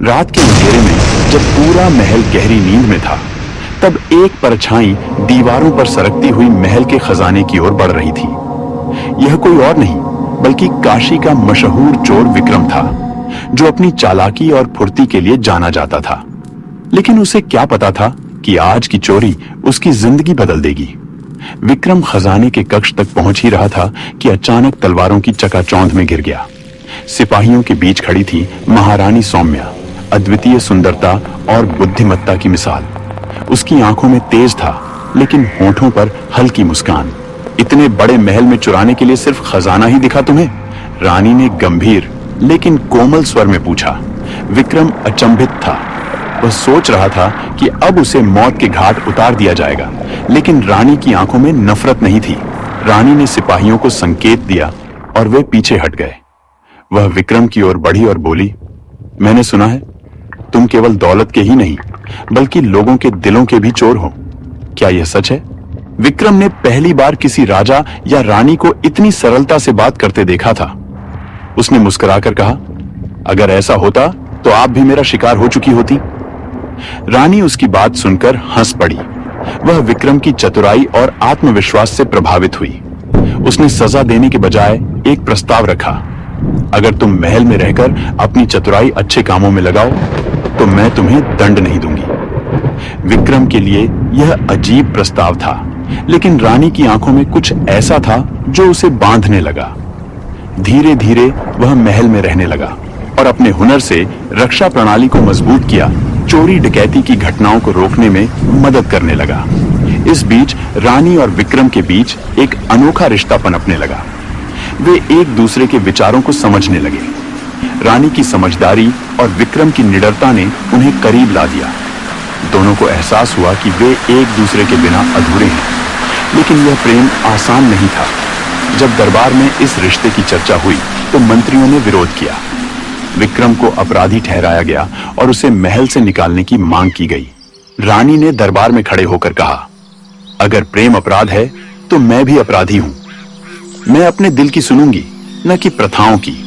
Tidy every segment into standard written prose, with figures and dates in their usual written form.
रात के अंधेरे में जब पूरा महल गहरी नींद में था, तब एक परछाई दीवारों पर सरकती हुई महल के खजाने की ओर बढ़ रही थी। यह कोई और नहीं बल्कि काशी का मशहूर चोर विक्रम था, जो अपनी चालाकी और फुर्ती के लिए जाना जाता था। लेकिन उसे क्या पता था कि आज की चोरी उसकी जिंदगी बदल देगी। विक्रम खजाने के कक्ष तक पहुंच ही रहा था कि अचानक तलवारों की चकाचौंध में गिर गया। सिपाहियों के बीच खड़ी थी महारानी सौम्या, अद्वितीय सुंदरता और बुद्धिमत्ता की मिसाल। उसकी आंखों में तेज था, लेकिन होठों पर हल्की मुस्कान। इतने बड़े महल में चुराने के लिए सिर्फ खजाना ही दिखा तुम्हें? रानी ने गंभीर लेकिन कोमल स्वर में पूछा। विक्रम अचंभित था। वह सोच रहा था कि अब उसे मौत के घाट उतार दिया जाएगा, लेकिन रानी की आंखों में नफरत नहीं थी। रानी ने सिपाहियों को संकेत दिया और वे पीछे हट गए। वह विक्रम की ओर बढ़ी और बोली, मैंने सुना है तुम केवल दौलत के ही नहीं बल्कि लोगों के दिलों के भी चोर हो। क्या यह सच है? विक्रम ने पहली बार किसी राजा या रानी को इतनी सरलता से बात करते देखा था। उसने मुस्कुराकर कहा, अगर ऐसा होता तो आप भी मेरा शिकार हो चुकी होती। रानी उसकी बात सुनकर हंस पड़ी। वह विक्रम की चतुराई और आत्मविश्वास से प्रभावित हुई। उसने सजा देने के बजाय एक प्रस्ताव रखा, अगर तुम महल में रहकर अपनी चतुराई अच्छे कामों में लगाओ तो मैं तुम्हें दंड नहीं दूंगी। विक्रम के लिए यह अजीब प्रस्ताव था, लेकिन रानी की आंखों में कुछ ऐसा था जो उसे बांधने लगा। धीरे धीरे वह महल में रहने लगा और अपने हुनर से रक्षा प्रणाली को मजबूत किया, चोरी डकैती की घटनाओं को रोकने में मदद करने लगा। इस बीच रानी और विक्रम के बीच एक अनोखा रिश्ता पनपने लगा। वे एक दूसरे के विचारों को समझने लगे। रानी की समझदारी और विक्रम की निडरता ने उन्हें करीब ला दिया। दोनों को एहसास हुआ कि वे एक दूसरे के बिना अधूरे हैं। लेकिन यह प्रेम आसान नहीं था। जब दरबार में इस रिश्ते की चर्चा हुई तो मंत्रियों ने विरोध किया। विक्रम को अपराधी ठहराया गया और उसे महल से निकालने की मांग की गई। रानी ने दरबार में खड़े होकर कहा, अगर प्रेम अपराध है तो मैं भी अपराधी हूं। मैं अपने दिल की सुनूंगी, न कि प्रथाओं की।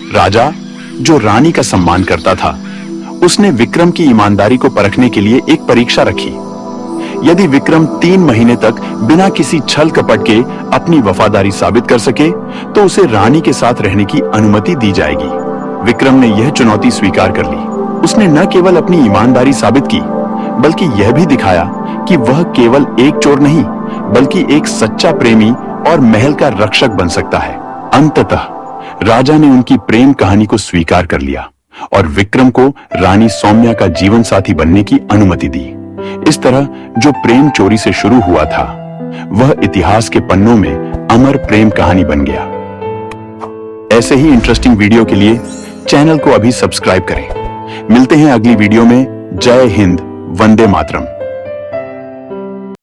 राजा, जो रानी का सम्मान करता था, उसने विक्रम की ईमानदारी को परखने के लिए एक परीक्षा रखी। यदि विक्रम 3 महीने तक बिना किसी छल कपट के अपनी वफादारी साबित कर सके तो उसे रानी के साथ रहने की अनुमति दी जाएगी। विक्रम ने यह चुनौती स्वीकार कर ली। उसने न केवल अपनी ईमानदारी साबित की, बल्कि यह भी दिखाया कि वह केवल एक चोर नहीं बल्कि एक सच्चा प्रेमी और महल का रक्षक बन सकता है। अंततः राजा ने उनकी प्रेम कहानी को स्वीकार कर लिया और विक्रम को रानी सौम्या का जीवन साथी बनने की अनुमति दी। इस तरह जो प्रेम चोरी से शुरू हुआ था, वह इतिहास के पन्नों में अमर प्रेम कहानी बन गया। ऐसे ही इंटरेस्टिंग वीडियो के लिए चैनल को अभी सब्सक्राइब करें। मिलते हैं अगली वीडियो में। जय हिंद, वंदे मातरम।